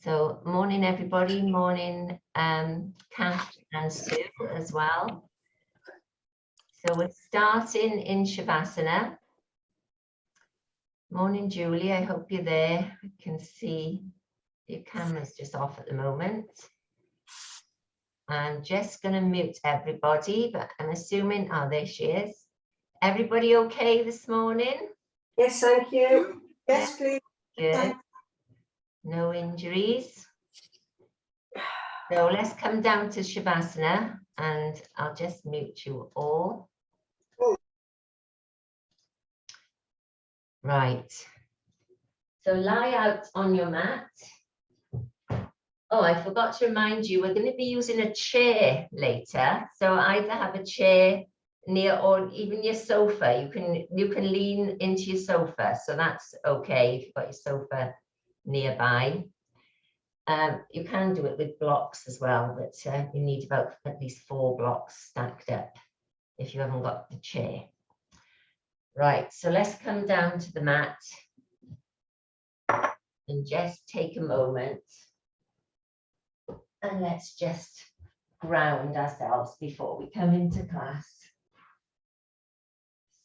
So morning, everybody. Morning, Kath and Sue as well. So we're starting in Shavasana. Morning, Julie. I hope you're there. I can see your camera's just off at the moment. I'm just going to mute everybody, but I'm assuming, oh, there she is. Everybody okay this morning? Yes, thank you. Yes, please. Good. No injuries. So let's come down to Shavasana and I'll just mute you all. Right. So lie out on your mat. Oh, I forgot to remind you, we're going to be using a chair later. So either have a chair near or even your sofa. You can lean into your sofa. So that's okay if you've got your sofa nearby. You can do it with blocks as well, but you need about at least 4 blocks stacked up if you haven't got the chair. Right, so let's come down to the mat and just take a moment and let's just ground ourselves before we come into class.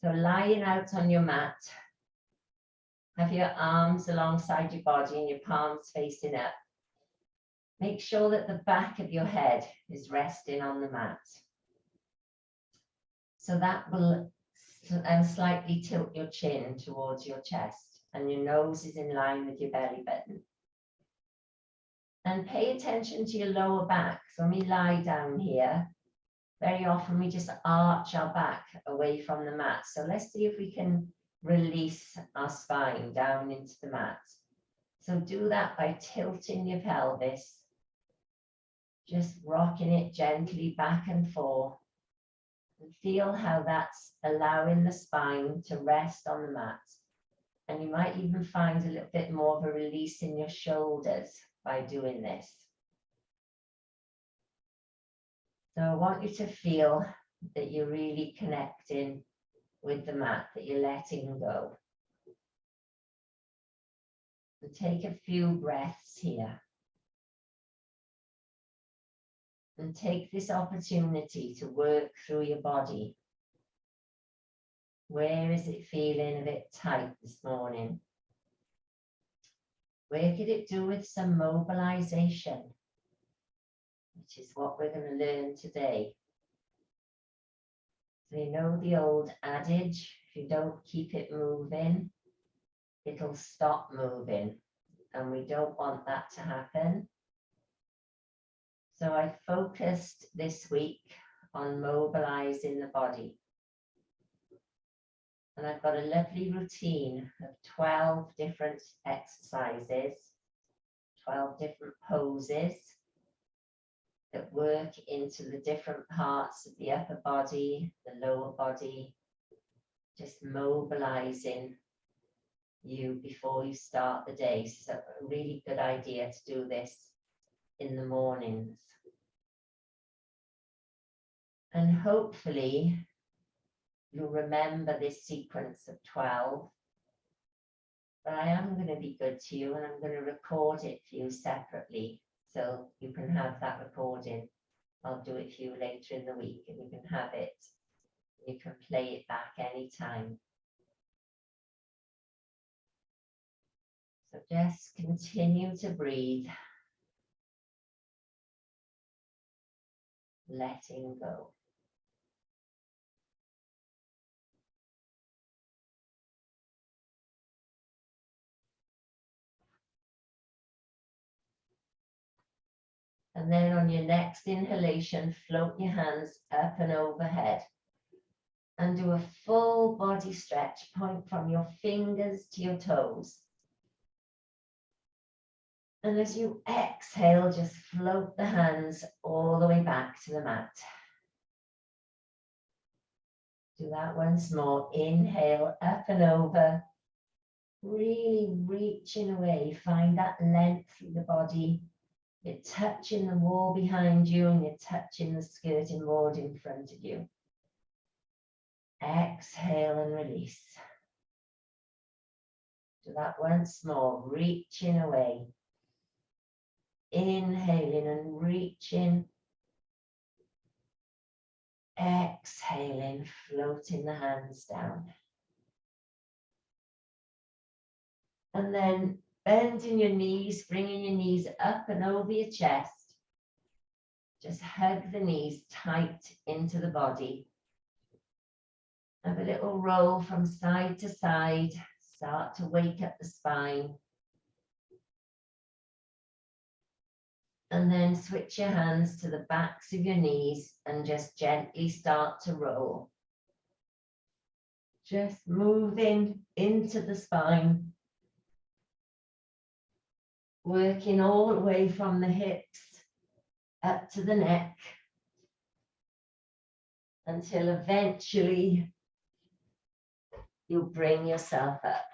So lying out on your mat, have your arms alongside your body and your palms facing up. Make sure that the back of your head is resting on the mat. So that will slightly tilt your chin towards your chest and your nose is in line with your belly button. And pay attention to your lower back. So when we lie down here, very often we just arch our back away from the mat. So let's see if we can release our spine down into the mat. So do that by tilting your pelvis, just rocking it gently back and forth. And feel how that's allowing the spine to rest on the mat. And you might even find a little bit more of a release in your shoulders by doing this. So I want you to feel that you're really connecting with the mat, that you're letting go. And take a few breaths here. And take this opportunity to work through your body. Where is it feeling a bit tight this morning? Where could it do with some mobilization? Which is what we're going to learn today. So you know the old adage, if you don't keep it moving, it'll stop moving. And we don't want that to happen. So I focused this week on mobilizing the body. And I've got a lovely routine of 12 different exercises, 12 different poses that work into the different parts of the upper body, the lower body, just mobilizing you before you start the day. So a really good idea to do this in the mornings. And hopefully you'll remember this sequence of 12. But I am going to be good to you and I'm going to record it for you separately so you can have that recording. I'll do it for you later in the week and you can have it. You can play it back anytime. So just continue to breathe. Letting go. And then on your next inhalation, float your hands up and overhead. And do a full body stretch, point from your fingers to your toes. And as you exhale, just float the hands all the way back to the mat. Do that once more. Inhale, up and over. Really reaching away. Find that length through the body. You're touching the wall behind you and you're touching the skirting board in front of you. Exhale and release. Do that once more, reaching away. Inhaling and reaching. Exhaling, floating the hands down. And then bending your knees, bringing your knees up and over your chest. Just hug the knees tight into the body. Have a little roll from side to side. Start to wake up the spine. And then switch your hands to the backs of your knees and just gently start to roll. Just moving into the spine. Working all the way from the hips up to the neck until eventually you'll bring yourself up.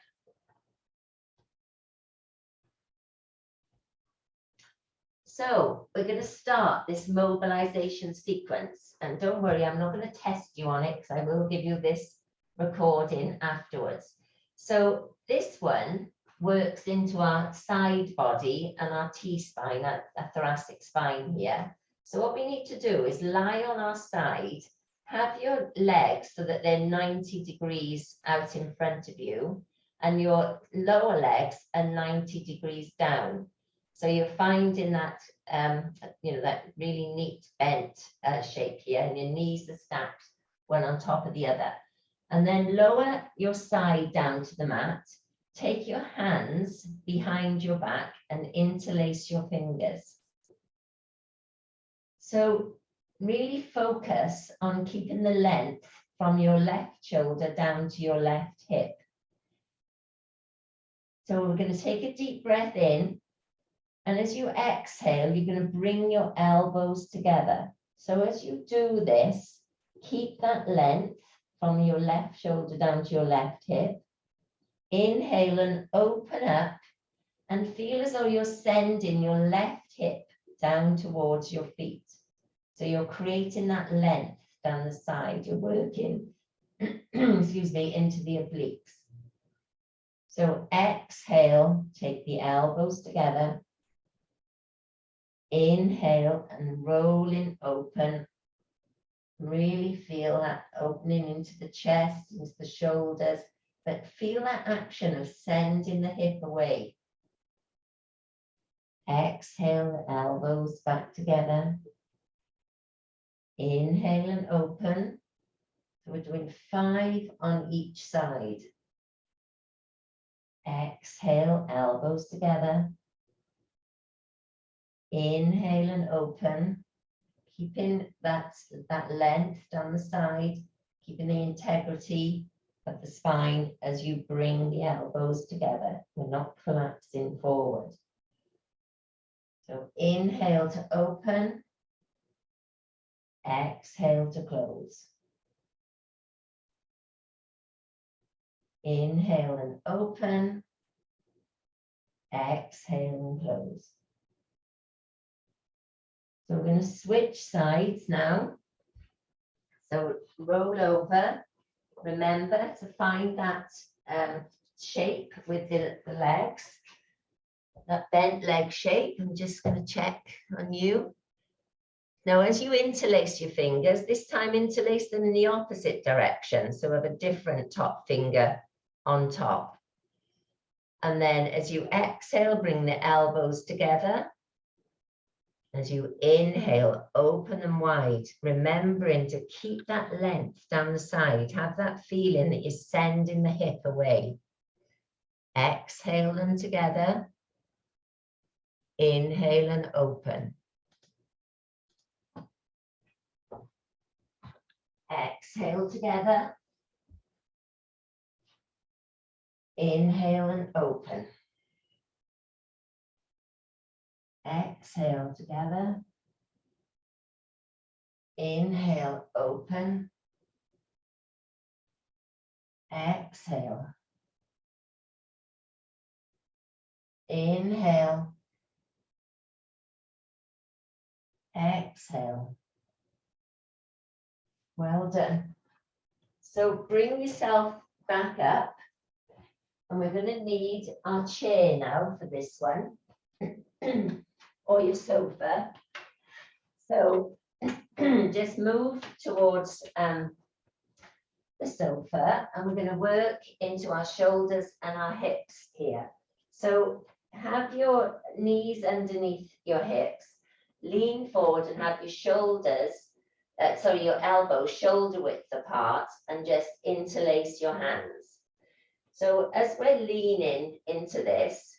So we're going to start this mobilization sequence, and don't worry, I'm not going to test you on it because I will give you this recording afterwards. So this one works into our side body and our T-spine, a thoracic spine here. So what we need to do is lie on our side, have your legs so that they're 90 degrees out in front of you, and your lower legs are 90 degrees down. So you're finding that, that really neat bent shape here, and your knees are stacked one on top of the other. And then lower your side down to the mat. Take your hands behind your back and interlace your fingers. So really focus on keeping the length from your left shoulder down to your left hip. So we're going to take a deep breath in. And as you exhale, you're going to bring your elbows together. So as you do this, keep that length from your left shoulder down to your left hip. Inhale and open up and feel as though you're sending your left hip down towards your feet. So you're creating that length down the side. You're working, excuse me, into the obliques. So exhale, take the elbows together. Inhale and rolling open. Really feel that opening into the chest, into the shoulders, but feel that action of sending the hip away. Exhale, the elbows back together. Inhale and open. So we're doing 5 on each side. Exhale, elbows together. Inhale and open, keeping that length down the side, keeping the integrity of the spine as you bring the elbows together. We're not collapsing forward. So inhale to open, exhale to close. Inhale and open, exhale and close. So we're going to switch sides now. So roll over. Remember to find that shape with the legs, that bent leg shape. I'm just going to check on you. Now, as you interlace your fingers, this time interlace them in the opposite direction. So have a different top finger on top. And then as you exhale, bring the elbows together. As you inhale, open them wide, remembering to keep that length down the side. Have that feeling that you're sending the hip away. Exhale them together. Inhale and open. Exhale together. Inhale and open. Exhale together. Inhale, open. Exhale. Inhale. Exhale. Well done. So bring yourself back up. And we're going to need our chair now for this one. or your sofa. So just move towards the sofa, and we're going to work into our shoulders and our hips here. So have your knees underneath your hips, lean forward and have your shoulders, your elbows shoulder width apart, and just interlace your hands. So as we're leaning into this,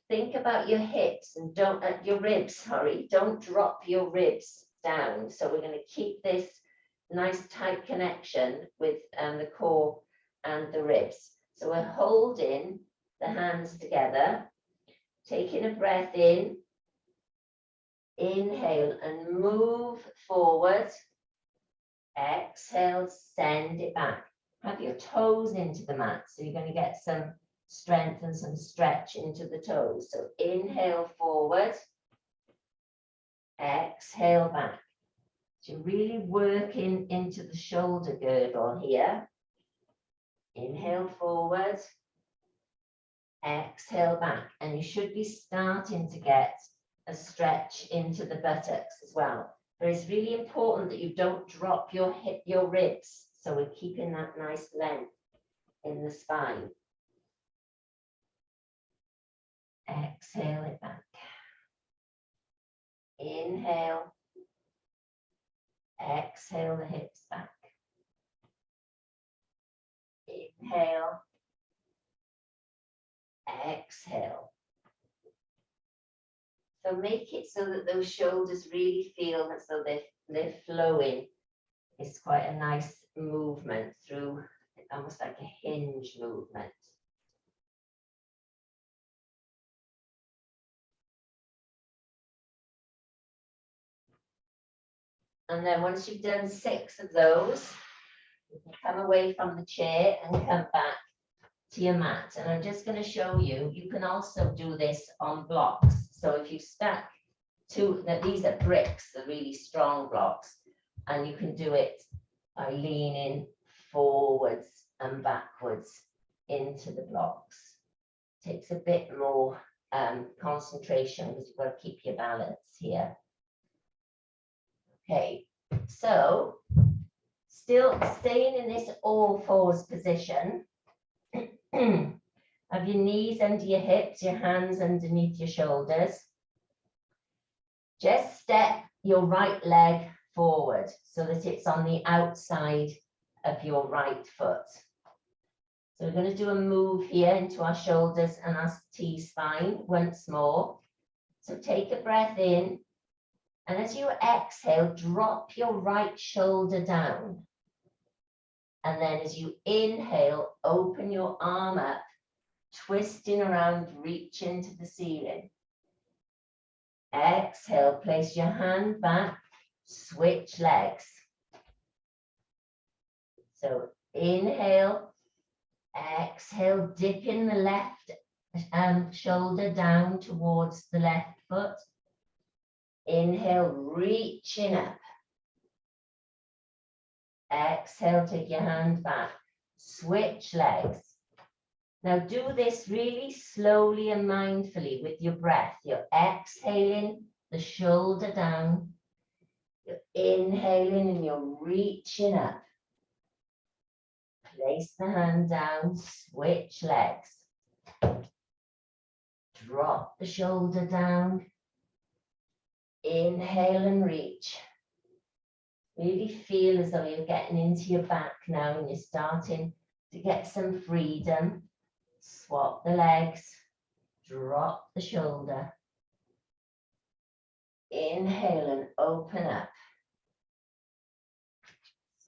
think about your hips and your ribs, sorry, don't drop your ribs down. So we're going to keep this nice tight connection with the core and the ribs. So we're holding the hands together, taking a breath in, inhale and move forward, exhale, send it back. Have your toes into the mat, so you're going to get some strength and some stretch into the toes. So inhale forward, exhale back. So really working into the shoulder girdle here. Inhale forward, exhale back, and you should be starting to get a stretch into the buttocks as well. But it's really important that you don't drop your ribs. So we're keeping that nice length in the spine. Exhale it back. Inhale. Exhale the hips back. Inhale. Exhale. So make it so that those shoulders really feel as though they're flowing. It's quite a nice movement through, almost like a hinge movement. And then once you've done 6 of those, you can come away from the chair and come back to your mat. And I'm just going to show you, you can also do this on blocks. So if you stack these are bricks, the really strong blocks, and you can do it by leaning forwards and backwards into the blocks. Takes a bit more concentration because you've got to keep your balance here. Okay, so still staying in this all fours position. Have your knees under your hips, your hands underneath your shoulders. Just step your right leg forward so that it's on the outside of your right foot. So we're going to do a move here into our shoulders and our T-spine once more. So take a breath in, and as you exhale, drop your right shoulder down. And then as you inhale, open your arm up, twisting around, reaching to the ceiling. Exhale, place your hand back, switch legs. So inhale, exhale, dipping the left shoulder down towards the left foot. Inhale, reaching up. Exhale, take your hand back, switch legs. Now do this really slowly and mindfully with your breath. You're exhaling the shoulder down. You're inhaling and you're reaching up. Place the hand down, switch legs. Drop the shoulder down. Inhale and reach. Really feel as though you're getting into your back now and you're starting to get some freedom. Swap the legs, drop the shoulder. Inhale and open up.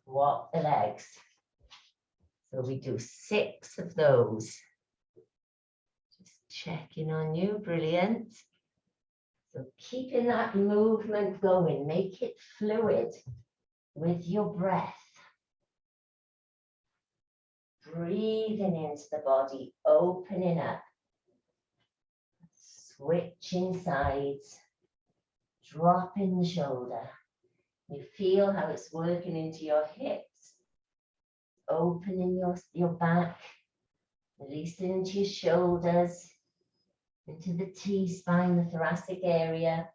Swap the legs. So we do 6 of those. Just checking on you, brilliant. So keeping that movement going, make it fluid with your breath. Breathing into the body, opening up, switching sides, dropping the shoulder. You feel how it's working into your hips, opening your back, releasing into your shoulders, into the T-spine, the thoracic area.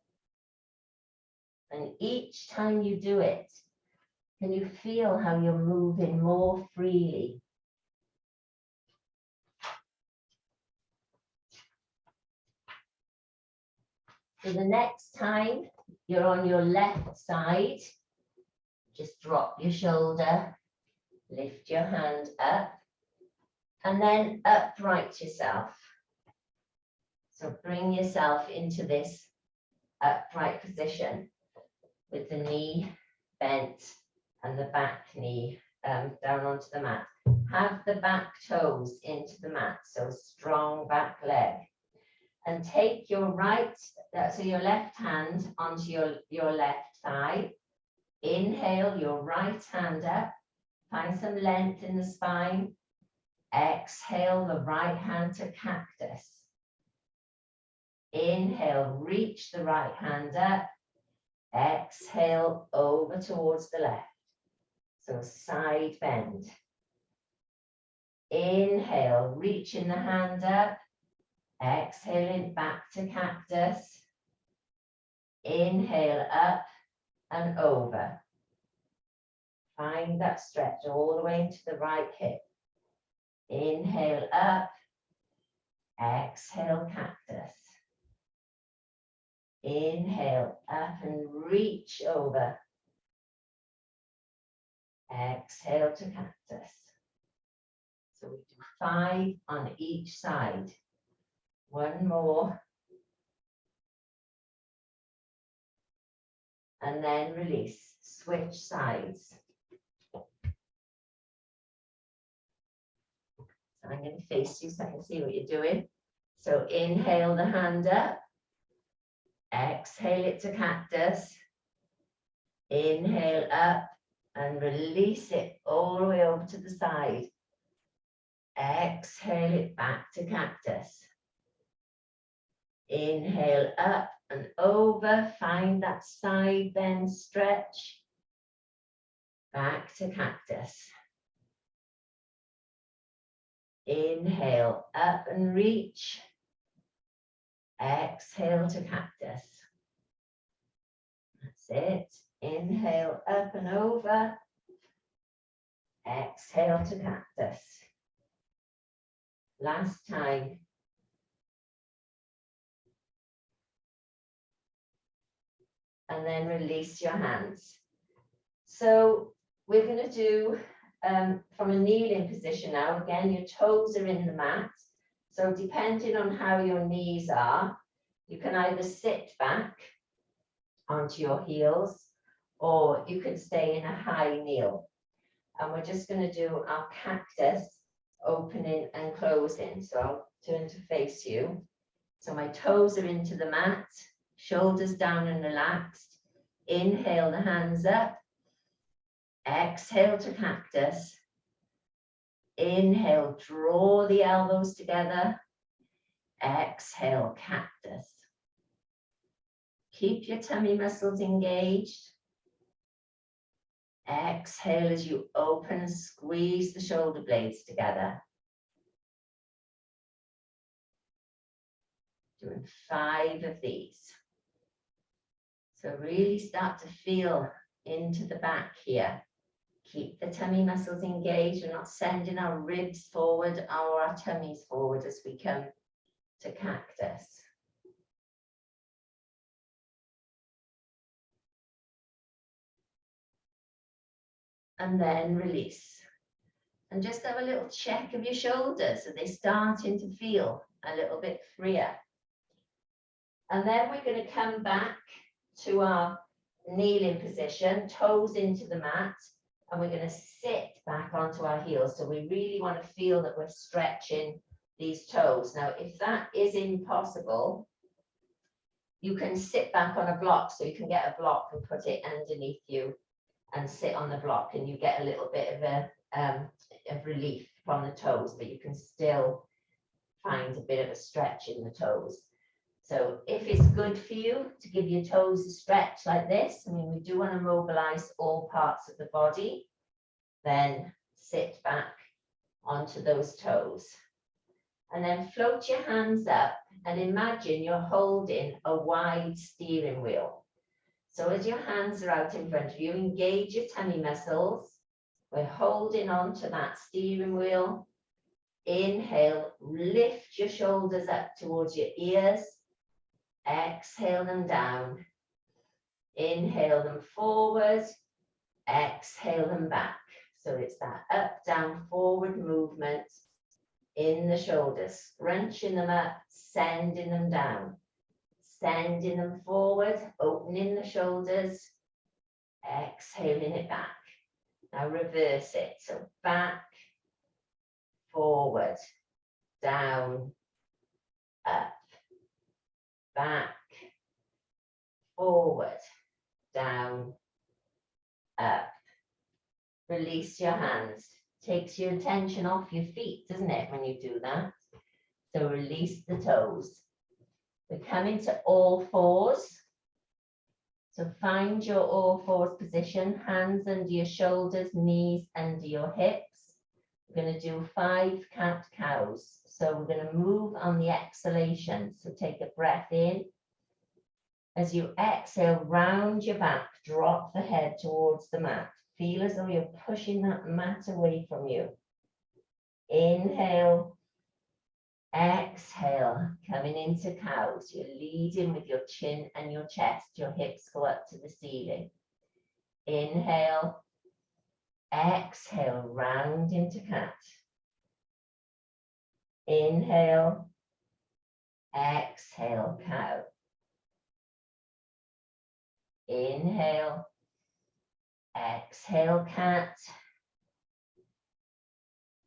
And each time you do it, can you feel how you're moving more freely? So the next time you're on your left side, just drop your shoulder, lift your hand up, and then upright yourself. So bring yourself into this upright position with the knee bent and the back knee down onto the mat. Have the back toes into the mat, so strong back leg. And take your right, so your left hand onto your left thigh. Inhale your right hand up, find some length in the spine. Exhale the right hand to cactus. Inhale, reach the right hand up. Exhale over towards the left. So side bend. Inhale, reaching the hand up. Exhaling back to cactus. Inhale up and over. Find that stretch all the way into the right hip. Inhale up. Exhale cactus. Inhale up and reach over. Exhale to cactus. So we do 5 on each side. One more. And then release. Switch sides. So I'm going to face you so I can see what you're doing. So inhale the hand up. Exhale it to cactus. Inhale up and release it all the way over to the side. Exhale it back to cactus. Inhale up and over, find that side bend stretch. Back to cactus. Inhale up and reach. Exhale to cactus. That's it. Inhale up and over. Exhale to cactus. Last time. And then release your hands. So we're going to do from a kneeling position now. Again, your toes are in the mat. So depending on how your knees are, you can either sit back onto your heels or you can stay in a high kneel. And we're just going to do our cactus opening and closing. So I'll turn to face you. So my toes are into the mat. Shoulders down and relaxed. Inhale the hands up. Exhale to cactus. Inhale, draw the elbows together. Exhale, cactus. Keep your tummy muscles engaged. Exhale as you open and squeeze the shoulder blades together. Doing 5 of these. So really start to feel into the back here. Keep the tummy muscles engaged. We're not sending our ribs forward or our tummies forward as we come to cactus. And then release. And just have a little check of your shoulders. So they're starting to feel a little bit freer. And then we're going to come back to our kneeling position, toes into the mat, and we're going to sit back onto our heels. So we really want to feel that we're stretching these toes. Now, if that is impossible, you can sit back on a block. So you can get a block and put it underneath you and sit on the block, and you get a little bit of relief from the toes, but you can still find a bit of a stretch in the toes. So if it's good for you to give your toes a stretch like this, I mean, we do want to mobilize all parts of the body, then sit back onto those toes. And then float your hands up And imagine you're holding a wide steering wheel. So as your hands are out in front of you, engage your tummy muscles. We're holding on to that steering wheel. Inhale, lift your shoulders up towards your ears. Exhale them down. Inhale them forward. Exhale them back. So it's that up, down, forward movement in the shoulders, scrunching them up, sending them down, sending them forward, opening the shoulders, exhaling it back. Now reverse it. So back, forward, down, up, back, forward, down, up. Release your hands. Takes your attention off your feet, doesn't it, when you do that? So release the toes. We're coming to all fours. So find your all fours position, hands under your shoulders, knees under your hips. We're going to do 5 cat cows. So we're going to move on the exhalation. So take a breath in. As you exhale, round your back, drop the head towards the mat. Feel as though you're pushing that mat away from you. Inhale, exhale, coming into cows. You're leading with your chin and your chest. Your hips go up to the ceiling. Inhale, exhale, round into cat. Inhale, exhale, cow. Inhale, exhale, cat.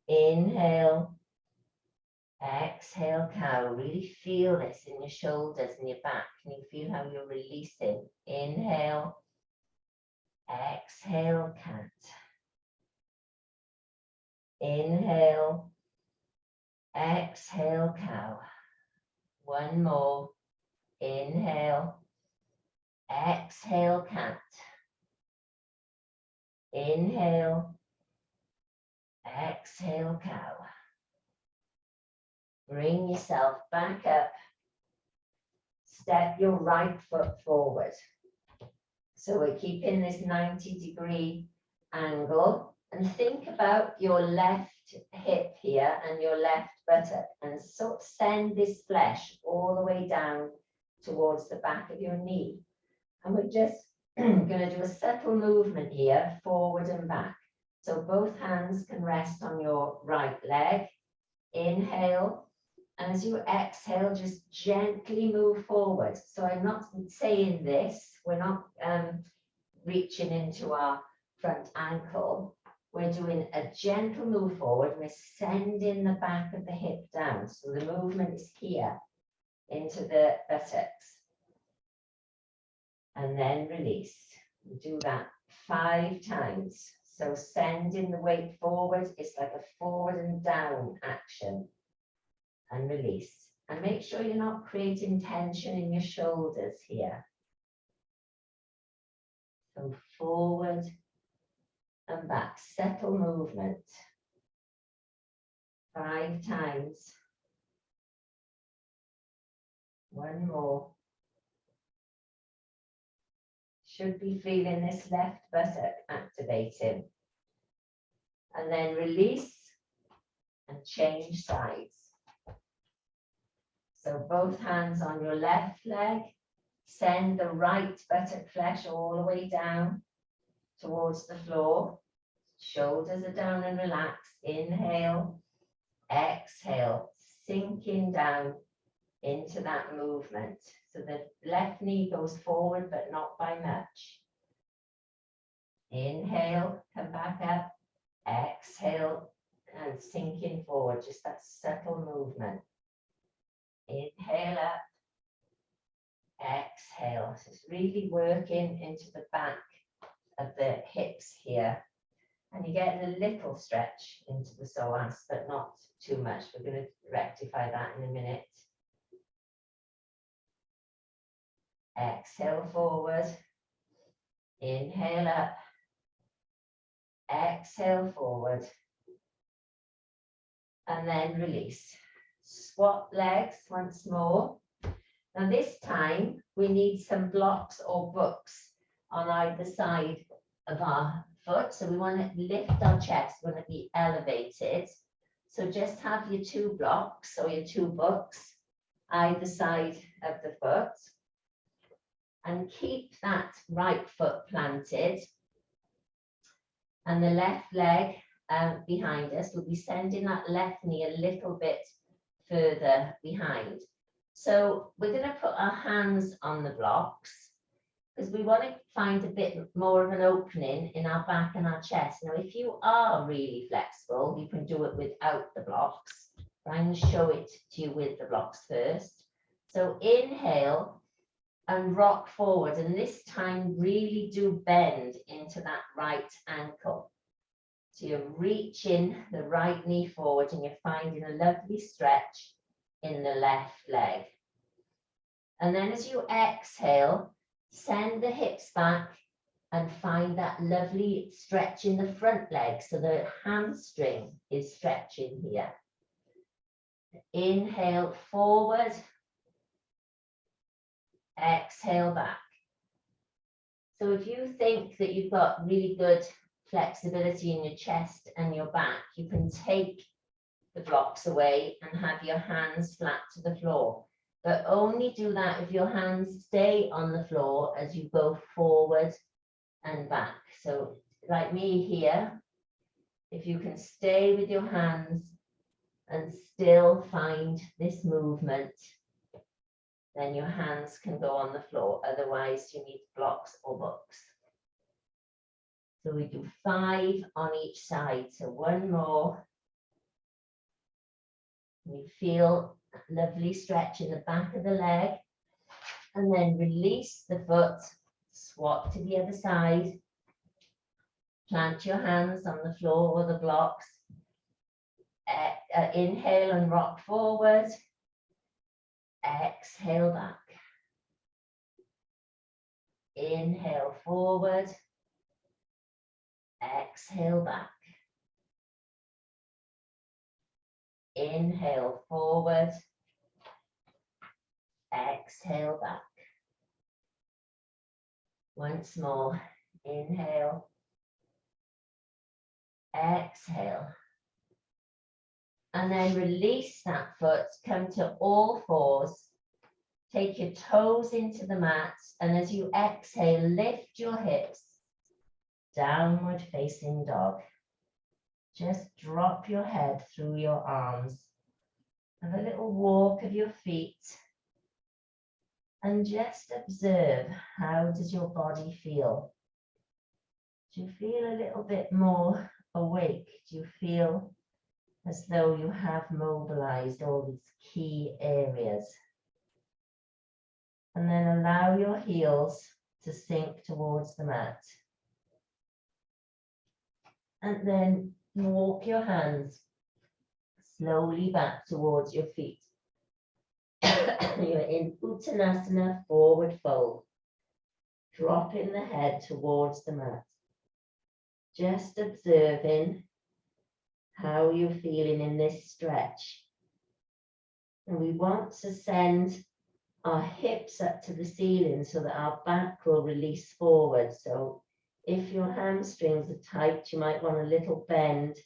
Inhale, exhale, cow. Really feel this in your shoulders and your back. Can you feel how you're releasing? Inhale, exhale, cat. Inhale, exhale, cow. One more. Inhale, exhale, cat. Inhale, exhale, cow. Bring yourself back up. Step your right foot forward. So we're keeping this 90-degree angle, and think about your left hip here and your left buttock, and sort of send this flesh all the way down towards the back of your knee. And we're just going to do a subtle movement here, forward and back. So both hands can rest on your right leg. Inhale. And as you exhale, just gently move forward. So I'm not saying this, we're not reaching into our front ankle. We're doing a gentle move forward. We're sending the back of the hip down. So the movement is here into the buttocks. And then release. We do that 5 times. So sending the weight forward is like a forward and down action. And release. And make sure you're not creating tension in your shoulders here. So forward and back, settle movement. 5 times. One more. Should be feeling this left buttock activating. And then release and change sides. So both hands on your left leg. Send the right buttock flesh all the way down towards the floor. Shoulders are down and relaxed. Inhale, exhale, sinking down into that movement. So the left knee goes forward, but not by much. Inhale, come back up. Exhale, and sinking forward. Just that subtle movement. Inhale up. Exhale. So it's really working into the back of the hips here. And you're getting a little stretch into the psoas, but not too much. We're going to rectify that in a minute. Exhale forward. Inhale up. Exhale forward. And then release. Swap legs once more. Now this time we need some blocks or books on either side of our foot. So we want to lift our chest, we want to be elevated. So just have your 2 blocks or your 2 books either side of the foot. And keep that right foot planted. And the left leg behind us, we'll be sending that left knee a little bit further behind. So we're going to put our hands on the blocks because we want to find a bit more of an opening in our back and our chest. Now, if you are really flexible, you can do it without the blocks. I'm going to show it to you with the blocks first. So inhale and rock forward, and this time really do bend into that right ankle. So you're reaching the right knee forward and you're finding a lovely stretch in the left leg. And then as you exhale, send the hips back and find that lovely stretch in the front leg. So the hamstring is stretching here. Inhale forward, exhale back. So if you think that you've got really good flexibility in your chest and your back, you can take the blocks away and have your hands flat to the floor. But only do that if your hands stay on the floor as you go forward and back. So like me here, if you can stay with your hands and still find this movement, then your hands can go on the floor. Otherwise, you need blocks or books. So we do 5 on each side. So 1 more. We feel a lovely stretch in the back of the leg. And then release the foot, swap to the other side. Plant your hands on the floor or the blocks. Inhale and rock forward. Exhale back. Inhale forward. Exhale back. Inhale forward. Exhale back. Once more. Inhale. Exhale. And then release that foot, come to all fours. Take your toes into the mat. And as you exhale, lift your hips. Downward facing dog. Just drop your head through your arms. Have a little walk of your feet. And just observe, how does your body feel? Do you feel a little bit more awake? Do you feel as though you have mobilized all these key areas? And then allow your heels to sink towards the mat. And then walk your hands slowly back towards your feet. You're in Uttanasana, forward fold. Dropping the head towards the mat. Just observing how you're feeling in this stretch. And we want to send our hips up to the ceiling so that our back will release forward. So if your hamstrings are tight, you might want a little bend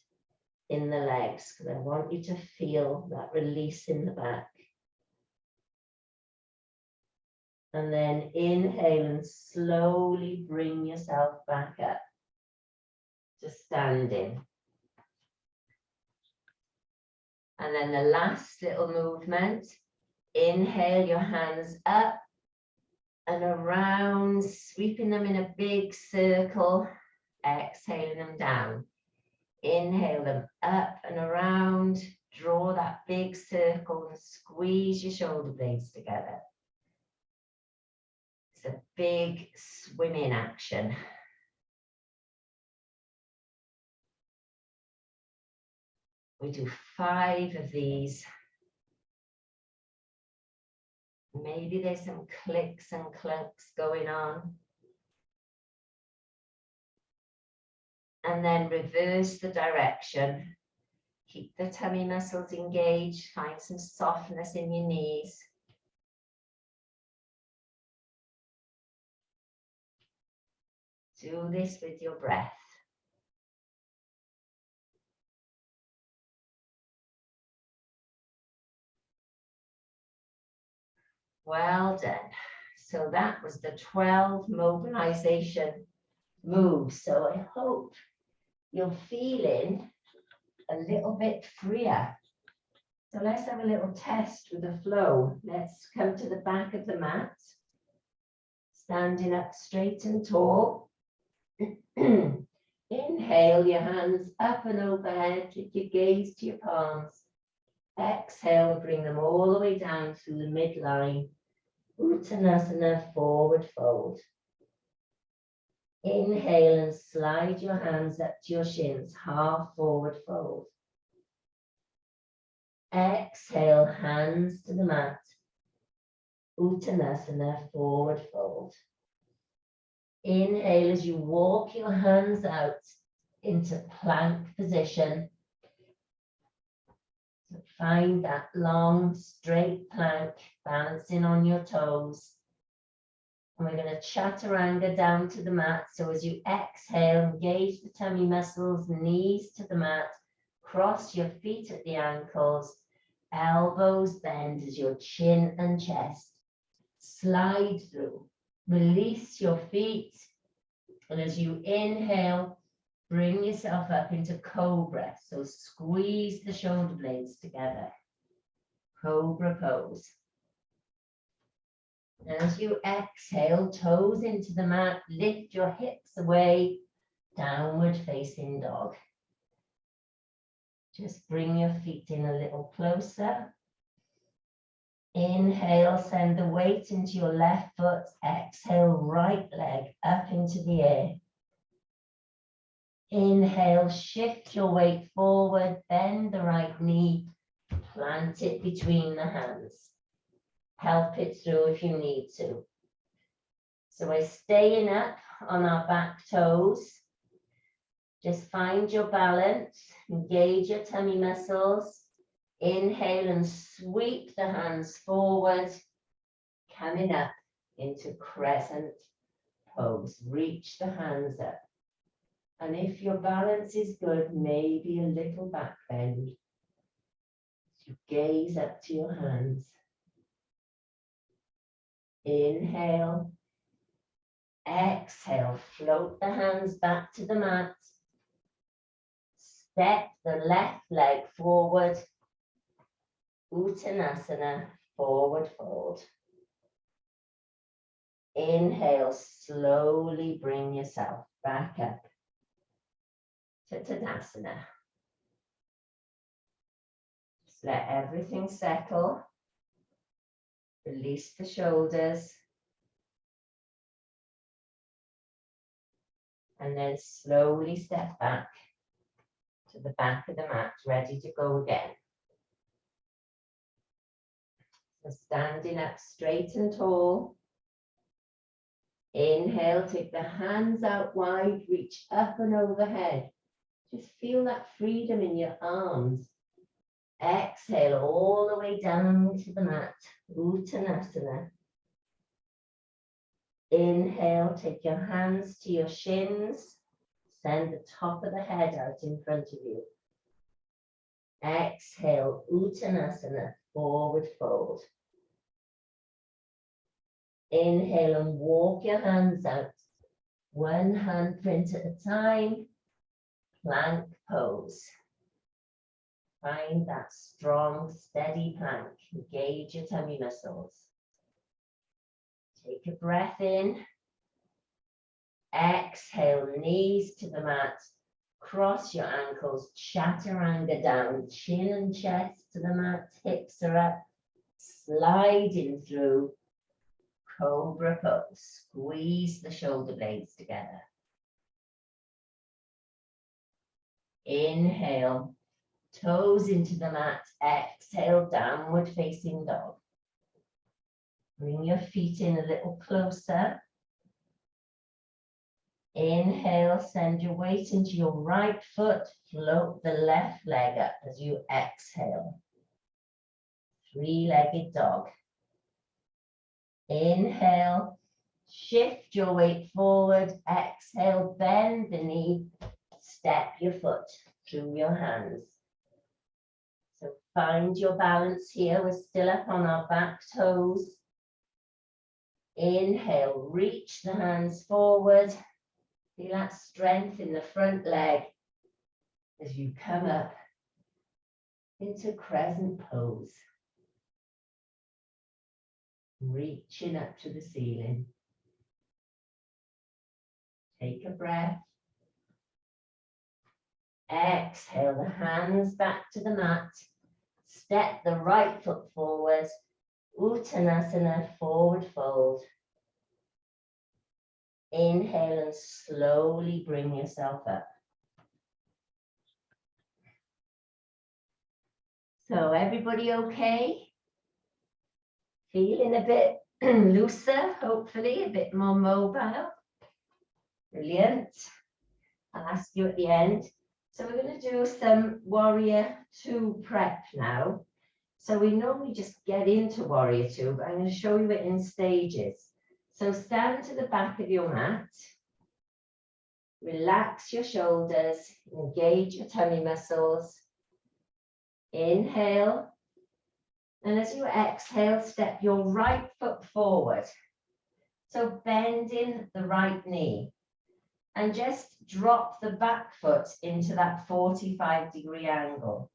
in the legs, because I want you to feel that release in the back. And then inhale and slowly bring yourself back up to standing. And then the last little movement, inhale your hands up and around, sweeping them in a big circle, exhaling them down. Inhale them up and around, draw that big circle and squeeze your shoulder blades together. It's a big swimming action. We do 5 of these. Maybe there's some clicks and clunks going on. And then reverse the direction. Keep the tummy muscles engaged. Find some softness in your knees. Do this with your breath. Well done. So that was the 12 mobilization moves. So I hope you're feeling a little bit freer. So let's have a little test with the flow. Let's come to the back of the mat. Standing up straight and tall. Inhale, your hands up and overhead. Take your gaze to your palms. Exhale, bring them all the way down through the midline. Uttanasana, forward fold. Inhale and slide your hands up to your shins, half forward fold. Exhale, hands to the mat. Uttanasana, forward fold. Inhale as you walk your hands out into plank position. So find that long, straight plank, balancing on your toes. And we're going to chaturanga down to the mat. So as you exhale, engage the tummy muscles, knees to the mat, cross your feet at the ankles, elbows bend as your chin and chest slide through. Release your feet. And as you inhale, bring yourself up into cobra. So squeeze the shoulder blades together. Cobra pose. As you exhale, toes into the mat, lift your hips away, downward facing dog. Just bring your feet in a little closer. Inhale, send the weight into your left foot. Exhale, right leg up into the air. Inhale, shift your weight forward, bend the right knee, plant it between the hands. Help it through if you need to. So we're staying up on our back toes. Just find your balance, engage your tummy muscles. Inhale and sweep the hands forward, coming up into crescent pose. Reach the hands up. And if your balance is good, maybe a little back bend. You gaze up to your hands. Inhale. Exhale, float the hands back to the mat. Step the left leg forward. Uttanasana, forward fold. Inhale, slowly bring yourself back up to Tadasana. Just let everything settle. Release the shoulders. And then slowly step back to the back of the mat, ready to go again. So standing up straight and tall. Inhale, take the hands out wide, reach up and overhead. Just feel that freedom in your arms. Exhale all the way down to the mat, Uttanasana. Inhale, take your hands to your shins. Send the top of the head out in front of you. Exhale, Uttanasana, forward fold. Inhale and walk your hands out. One hand print at a time. Plank pose. Find that strong, steady plank. Engage your tummy muscles. Take a breath in. Exhale, knees to the mat. Cross your ankles, chaturanga down, chin and chest to the mat, hips are up, sliding through cobra pose. Squeeze the shoulder blades together. Inhale, toes into the mat, exhale, downward facing dog. Bring your feet in a little closer. Inhale, send your weight into your right foot, float the left leg up as you exhale. Three-legged dog. Inhale, shift your weight forward, exhale, bend the knee, step your foot through your hands. So find your balance here. We're still up on our back toes. Inhale, reach the hands forward. Feel that strength in the front leg as you come up into crescent pose. Reaching up to the ceiling. Take a breath. Exhale the hands back to the mat. Step the right foot forward. Uttanasana, forward fold. Inhale and slowly bring yourself up. So everybody okay? Feeling a bit looser, hopefully, a bit more mobile. Brilliant. I'll ask you at the end. So we're going to do some Warrior 2 prep now. So we normally just get into Warrior 2, but I'm going to show you it in stages. So stand to the back of your mat. Relax your shoulders, engage your tummy muscles. Inhale. And as you exhale, step your right foot forward. So bending the right knee. And just drop the back foot into that 45-degree angle.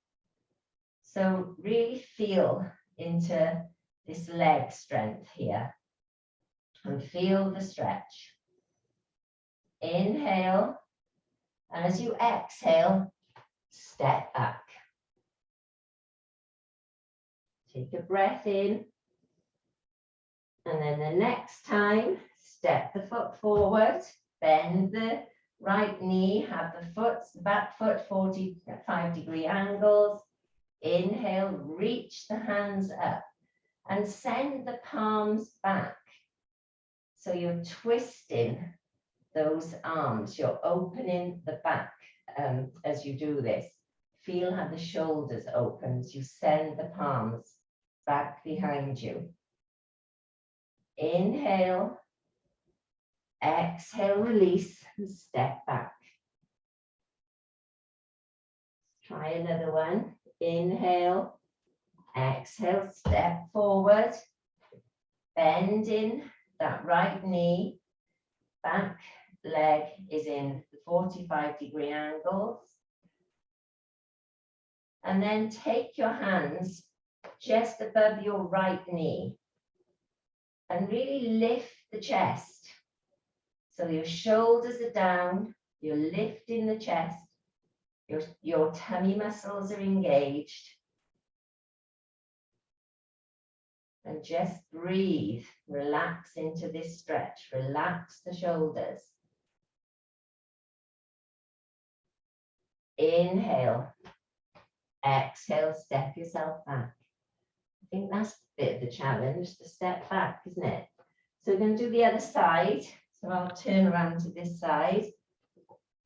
So really feel into this leg strength here. And feel the stretch. Inhale. And as you exhale, step back. Take a breath in. And then the next time, step the foot forward. Bend the right knee, have the back foot 45-degree angles. Inhale, reach the hands up and send the palms back. So you're twisting those arms, you're opening the back as you do this. Feel how the shoulders open as you send the palms back behind you. Inhale. Exhale, release, and step back. Try another one. Inhale, exhale, step forward. Bending that right knee. Back leg is in the 45-degree angles. And then take your hands just above your right knee. And really lift the chest. So your shoulders are down, you're lifting the chest, your tummy muscles are engaged. And just breathe, relax into this stretch, relax the shoulders. Inhale, exhale, step yourself back. I think that's a bit of the challenge, the step back, isn't it? So we're going to do the other side. So I'll turn around to this side.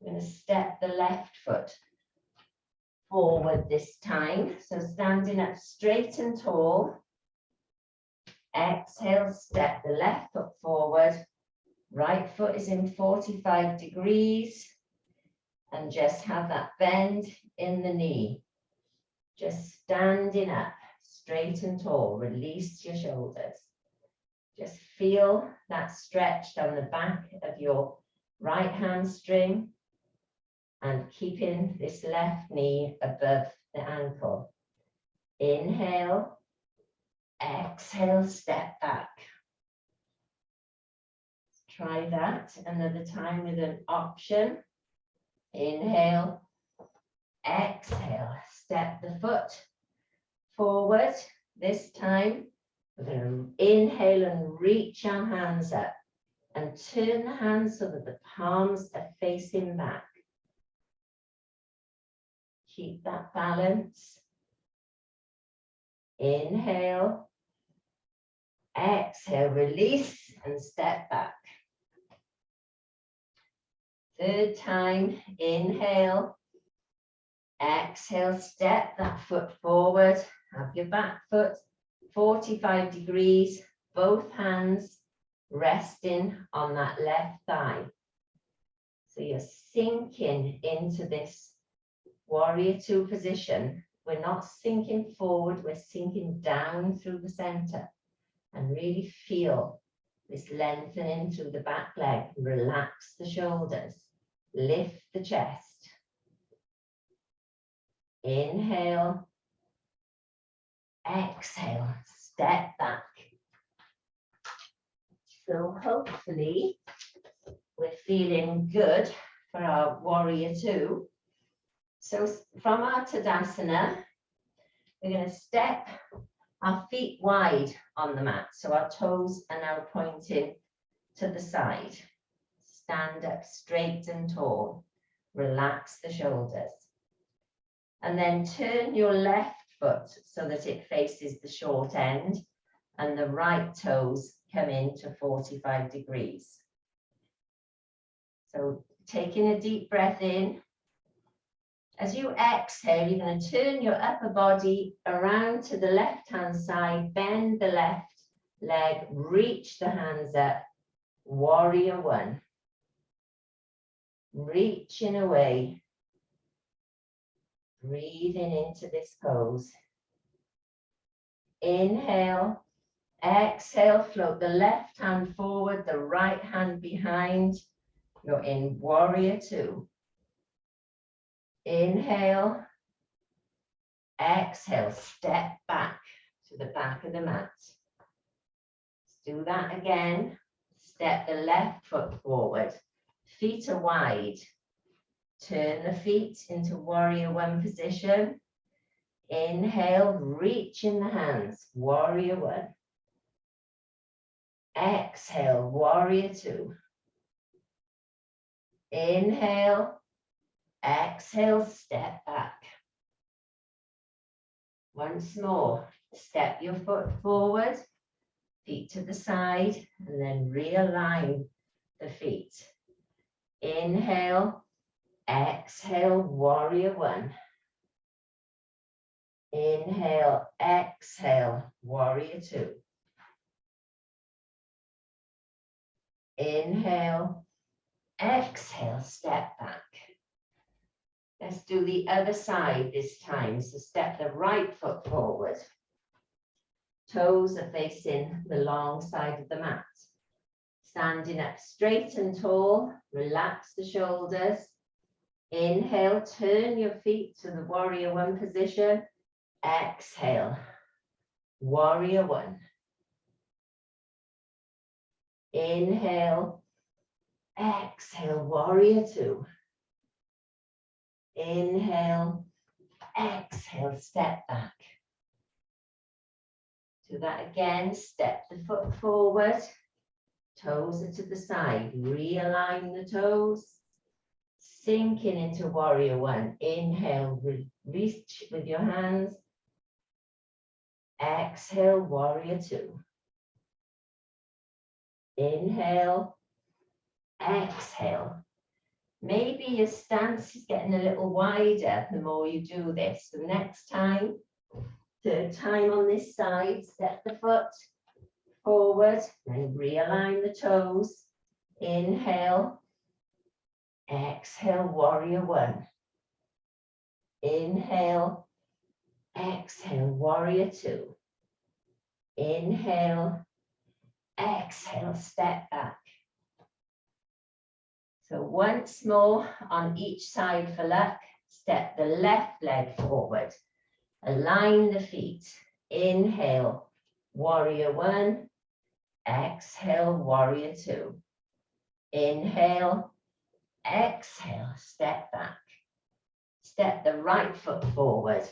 I'm going to step the left foot forward this time. So standing up straight and tall. Exhale, step the left foot forward. Right foot is in 45 degrees. And just have that bend in the knee. Just standing up straight and tall. Release your shoulders. Just feel that stretch down the back of your right hamstring and keeping this left knee above the ankle. Inhale, exhale, step back. Try that another time with an option. Inhale, exhale, step the foot forward. This time, we're going to inhale and reach our hands up and turn the hands so that the palms are facing back. Keep that balance. Inhale, exhale, release and step back. Third time, inhale. Exhale, step that foot forward. Have your back foot 45 degrees, both hands resting on that left thigh. So you're sinking into this warrior two position. We're not sinking forward, we're sinking down through the center, and really feel this lengthening through the back leg. Relax the shoulders, lift the chest. Inhale, exhale, step back. So hopefully we're feeling good for our warrior two. So from our Tadasana, we're going to step our feet wide on the mat. So our toes are now pointing to the side. Stand up straight and tall. Relax the shoulders. And then turn your left foot so that it faces the short end and the right toes come into 45 degrees. So taking a deep breath in. As you exhale, you're going to turn your upper body around to the left-hand side, bend the left leg, reach the hands up, warrior one. Reaching away, breathing into this pose. Inhale, exhale, float the left hand forward, the right hand behind. You're in warrior two. Inhale, exhale, step back to the back of the mat. Let's do that again. Step the left foot forward. Feet are wide. Turn the feet into warrior one position. Inhale, reach in the hands, warrior one. Exhale, warrior two. Inhale, exhale, step back. Once more, step your foot forward, feet to the side, and then realign the feet. Inhale, exhale, warrior one. Inhale, exhale, warrior two. Inhale, exhale, step back. Let's do the other side this time. So step the right foot forward. Toes are facing the long side of the mat. Standing up straight and tall, relax the shoulders. Inhale, turn your feet to the warrior one position. Exhale, warrior one. Inhale, exhale, warrior two. Inhale, exhale, step back. Do that again, step the foot forward. Toes are to the side, realign the toes. Sinking into warrior one. Inhale, reach with your hands. Exhale, warrior two. Inhale, exhale. Maybe your stance is getting a little wider the more you do this. So next time, third time on this side, step the foot forward and realign the toes. Inhale, exhale, warrior one. Inhale, exhale, warrior two. Inhale, exhale, step back. So once more on each side for luck, step the left leg forward. Align the feet. Inhale, warrior one. Exhale, warrior two. Inhale, exhale, step back. Step the right foot forward.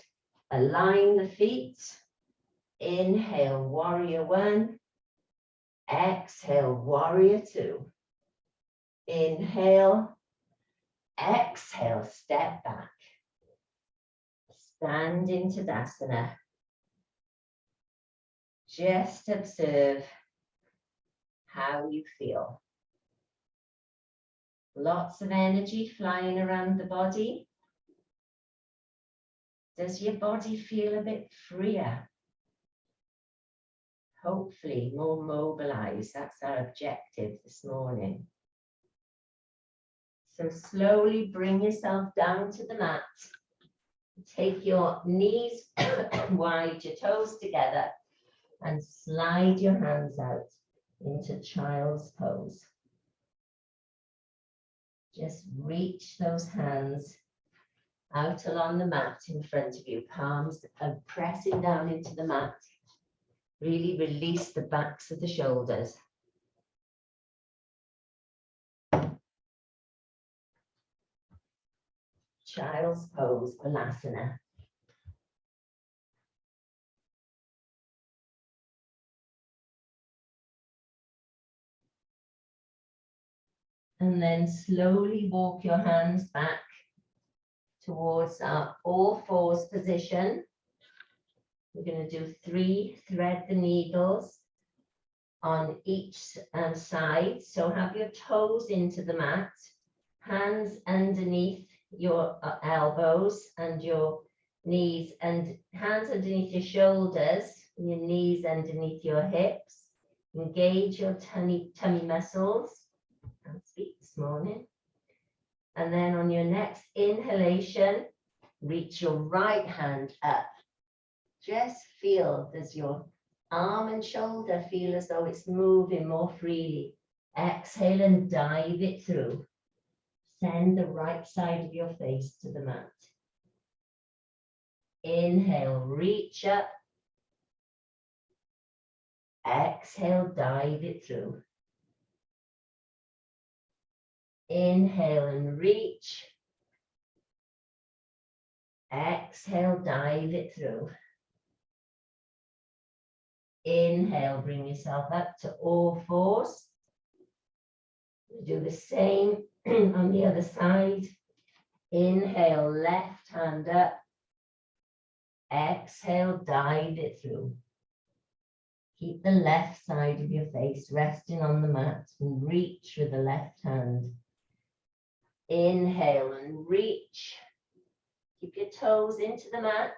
Align the feet. Inhale, warrior one. Exhale, warrior two. Inhale, exhale, step back. Stand in Tadasana. Just observe how you feel. Lots of energy flying around the body. Does your body feel a bit freer? Hopefully more mobilized. That's our objective this morning. So slowly bring yourself down to the mat. Take your knees wide, your toes together, and slide your hands out into child's pose. Just reach those hands out along the mat in front of you, palms and pressing down into the mat. Really release the backs of the shoulders. Child's pose, Balasana. And then slowly walk your hands back towards our all fours position. We're going to do 3 thread the needles on each side. So have your toes into the mat, hands underneath your elbows and your knees, and hands underneath your shoulders, and your knees underneath your hips. Engage your tummy muscles. Can't speak this morning. And then on your next inhalation, reach your right hand up. Just feel, does your arm and shoulder feel as though it's moving more freely? Exhale and dive it through. Send the right side of your face to the mat. Inhale, reach up. Exhale, dive it through. Inhale and reach. Exhale, dive it through. Inhale, bring yourself up to all fours. Do the same on the other side. Inhale, left hand up. Exhale, dive it through. Keep the left side of your face resting on the mat and reach with the left hand. Inhale and reach. Keep your toes into the mat.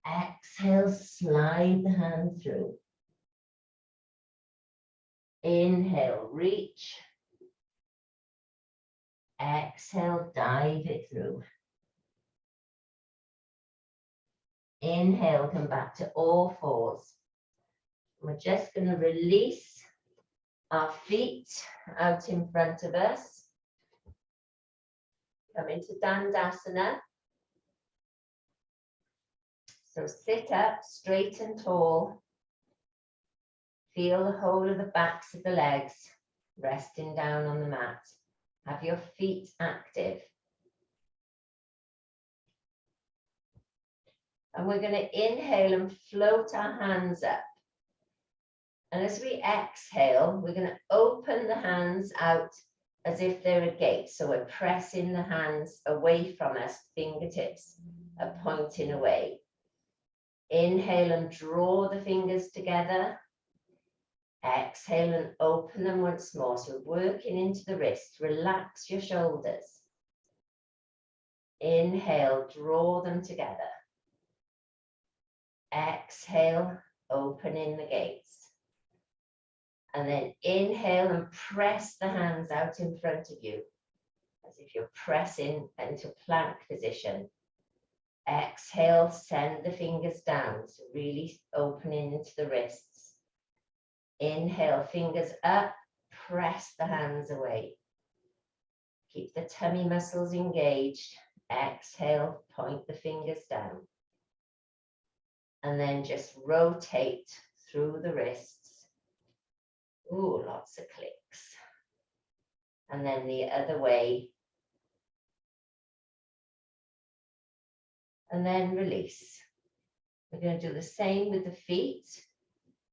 Exhale, slide the hand through. Inhale, reach. Exhale, dive it through. Inhale, come back to all fours. We're just going to release our feet out in front of us. Come into Dandasana. So sit up straight and tall. Feel the whole of the backs of the legs resting down on the mat. Have your feet active. And we're going to inhale and float our hands up. And as we exhale, we're going to open the hands out as if they're a gate. So we're pressing the hands away from us, fingertips are pointing away. Inhale and draw the fingers together. Exhale and open them once more. So working into the wrist, relax your shoulders. Inhale, draw them together. Exhale, opening the gates. And then inhale and press the hands out in front of you, as if you're pressing into plank position. Exhale, send the fingers down, so really opening into the wrists. Inhale, fingers up, press the hands away. Keep the tummy muscles engaged. Exhale, point the fingers down. And then just rotate through the wrists. Ooh, lots of clicks. And then the other way. And then release. We're going to do the same with the feet.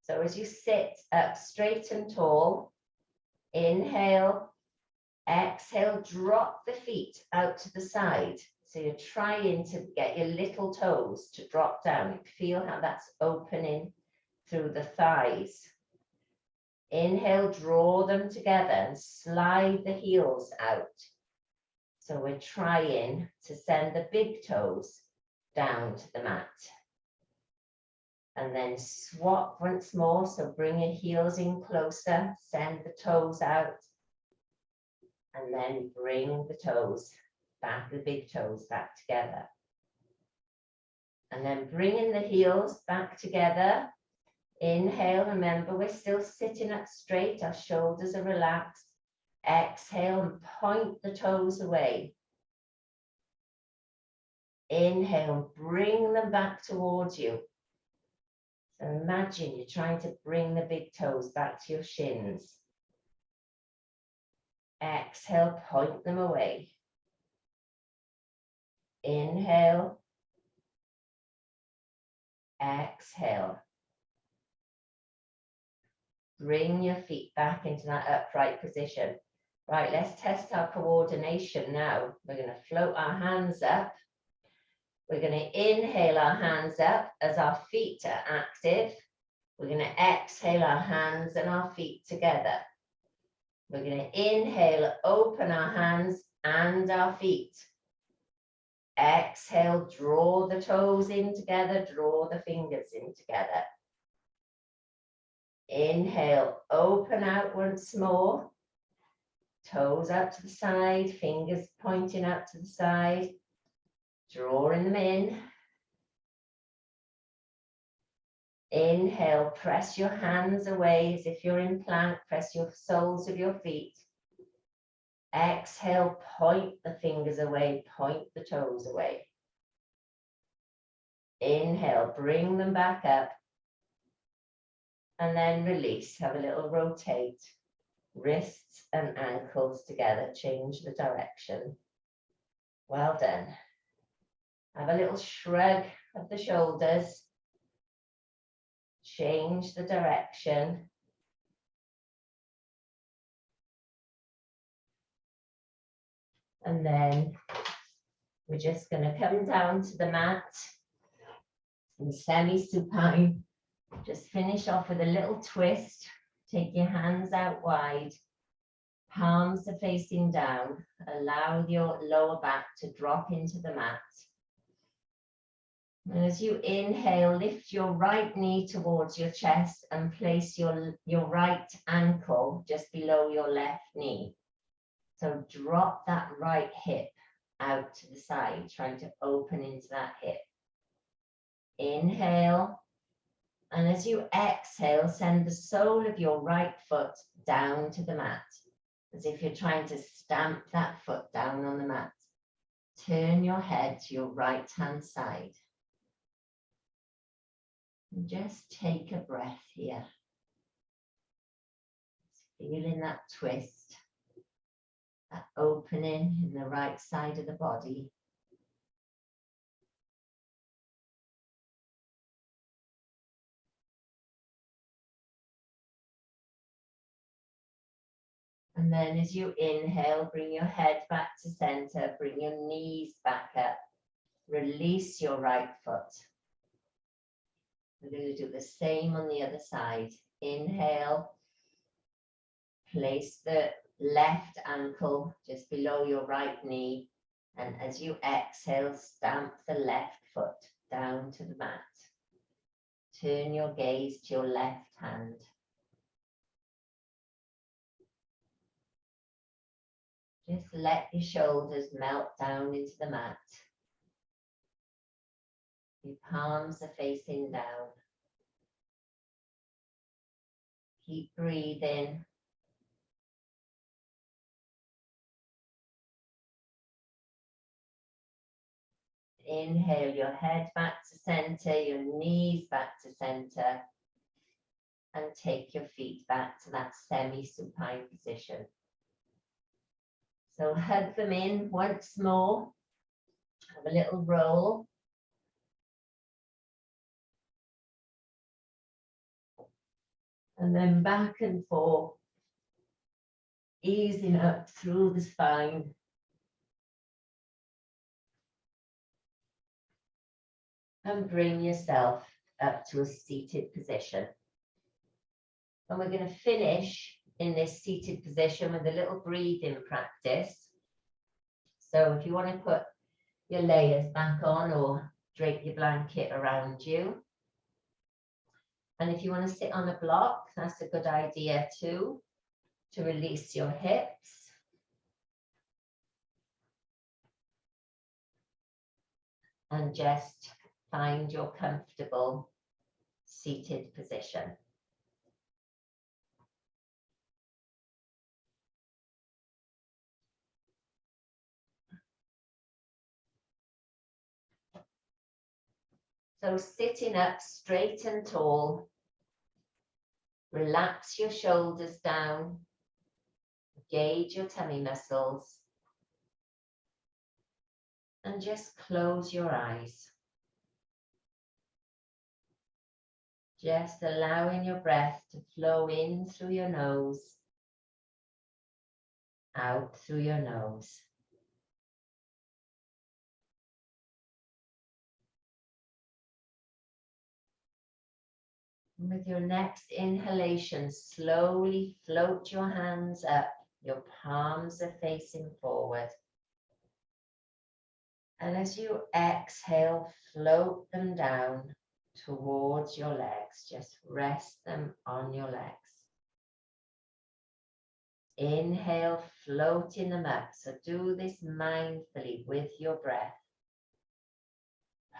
So as you sit up straight and tall, inhale, exhale, drop the feet out to the side. So you're trying to get your little toes to drop down. Feel how that's opening through the thighs. Inhale, draw them together and slide the heels out. So we're trying to send the big toes down to the mat. And then swap once more. So bring your heels in closer, send the toes out. And then bring the toes back, the big toes back together. And then bringing the heels back together. Inhale, remember we're still sitting up straight, our shoulders are relaxed. Exhale and point the toes away. Inhale, bring them back towards you. So imagine you're trying to bring the big toes back to your shins. Exhale, point them away. Inhale. Exhale. Bring your feet back into that upright position. Right, let's test our coordination now. We're going to float our hands up. We're going to inhale our hands up as our feet are active. We're going to exhale our hands and our feet together. We're going to inhale, open our hands and our feet. Exhale, draw the toes in together, draw the fingers in together. Inhale, open out once more. Toes out to the side, fingers pointing out to the side. Drawing them in. Inhale, press your hands away as if you're in plank, press your soles of your feet. Exhale, point the fingers away, point the toes away. Inhale, bring them back up. And then release, have a little rotate. Wrists and ankles together, change the direction. Well done. Have a little shrug of the shoulders. Change the direction. And then we're just going to come down to the mat in semi-supine. Just finish off with a little twist. Take your hands out wide. Palms are facing down. Allow your lower back to drop into the mat. And as you inhale, lift your right knee towards your chest and place your right ankle just below your left knee. So drop that right hip out to the side, trying to open into that hip. Inhale. And as you exhale, send the sole of your right foot down to the mat, as if you're trying to stamp that foot down on the mat. Turn your head to your right hand side. And just take a breath here. Feeling that twist, that opening in the right side of the body. And then as you inhale, bring your head back to center, bring your knees back up. Release your right foot. We're going to do the same on the other side. Inhale. Place the left ankle just below your right knee. And as you exhale, stamp the left foot down to the mat. Turn your gaze to your left hand. Just let your shoulders melt down into the mat. Your palms are facing down. Keep breathing. Inhale your head back to center, your knees back to center, and take your feet back to that semi-supine position. So hug them in once more. Have a little roll. And then back and forth, easing up through the spine. And bring yourself up to a seated position. And we're going to finish in this seated position with a little breathing practice. So if you want to put your layers back on or drape your blanket around you. And if you want to sit on a block, that's a good idea too, to release your hips. And just find your comfortable seated position. So sitting up straight and tall, relax your shoulders down, engage your tummy muscles, and just close your eyes. Just allowing your breath to flow in through your nose, out through your nose. With your next inhalation, slowly float your hands up. Your palms are facing forward. And as you exhale, float them down towards your legs. Just rest them on your legs. Inhale, floating them up. So do this mindfully with your breath.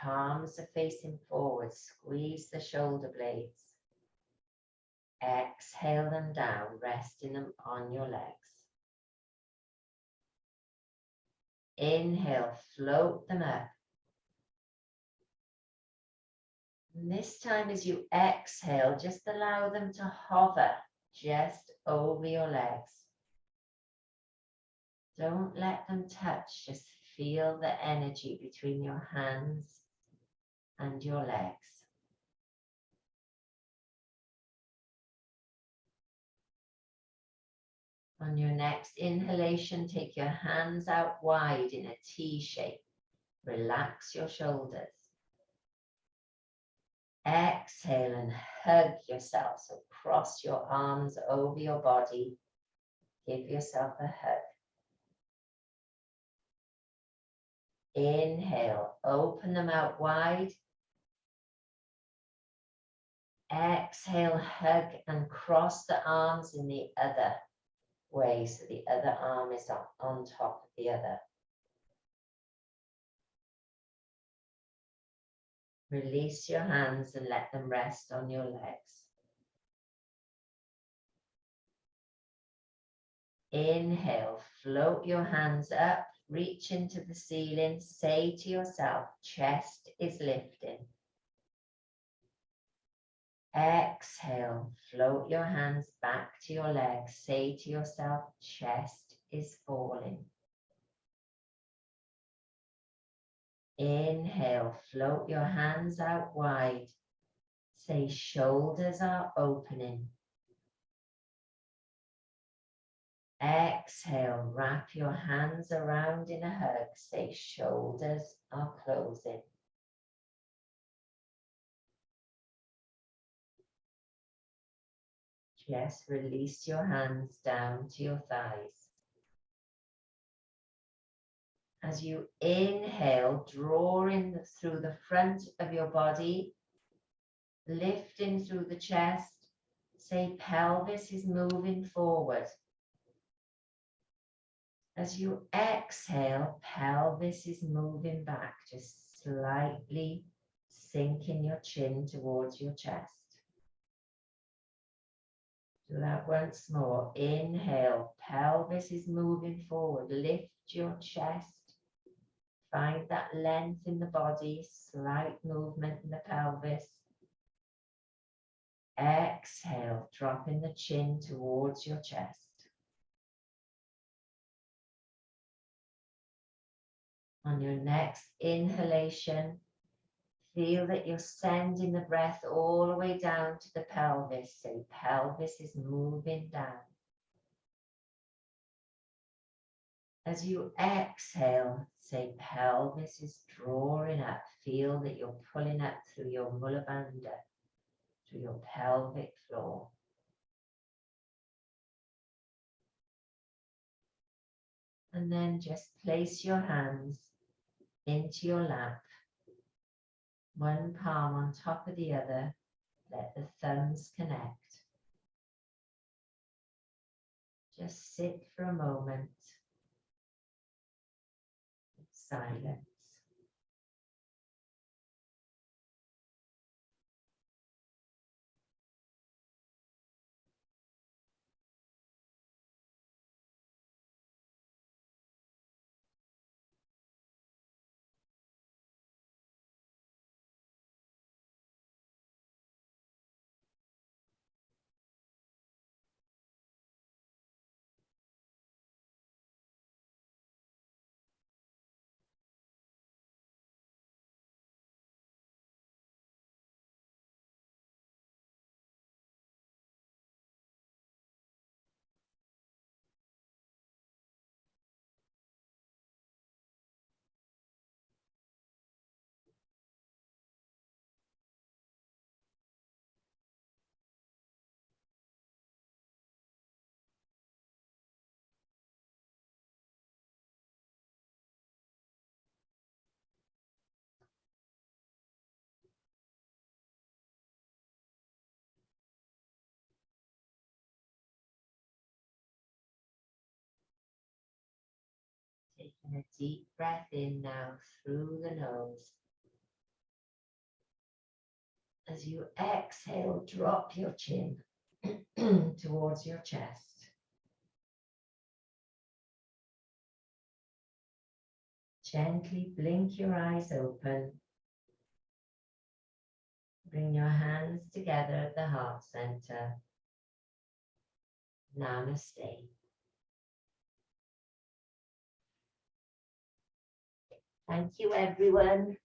Palms are facing forward. Squeeze the shoulder blades. Exhale them down, resting them on your legs. Inhale, float them up. And this time as you exhale, just allow them to hover just over your legs. Don't let them touch, just feel the energy between your hands and your legs. On your next inhalation, take your hands out wide in a T shape. Relax your shoulders. Exhale and hug yourself. So cross your arms over your body. Give yourself a hug. Inhale, open them out wide. Exhale, hug and cross the arms in the other way, so the other arm is on top of the other. Release your hands and let them rest on your legs. Inhale, float your hands up, reach into the ceiling, say to yourself, chest is lifting. Exhale, float your hands back to your legs, say to yourself, chest is falling. Inhale, float your hands out wide, say shoulders are opening. Exhale, wrap your hands around in a hug, say shoulders are closing. Just release your hands down to your thighs. As you inhale, draw in through the front of your body, lifting through the chest, say pelvis is moving forward. As you exhale, pelvis is moving back, just slightly sinking your chin towards your chest. Do that once more. Inhale, pelvis is moving forward. Lift your chest. Find that length in the body, slight movement in the pelvis. Exhale, dropping the chin towards your chest. On your next inhalation, feel that you're sending the breath all the way down to the pelvis. So pelvis is moving down. As you exhale, say pelvis is drawing up. Feel that you're pulling up through your mulla bandha, through your pelvic floor. And then just place your hands into your lap, one palm on top of the other. Let the thumbs connect. Just sit for a moment in silence. Taking a deep breath in now through the nose. As you exhale, drop your chin towards your chest. Gently blink your eyes open. Bring your hands together at the heart center. Namaste. Thank you, everyone.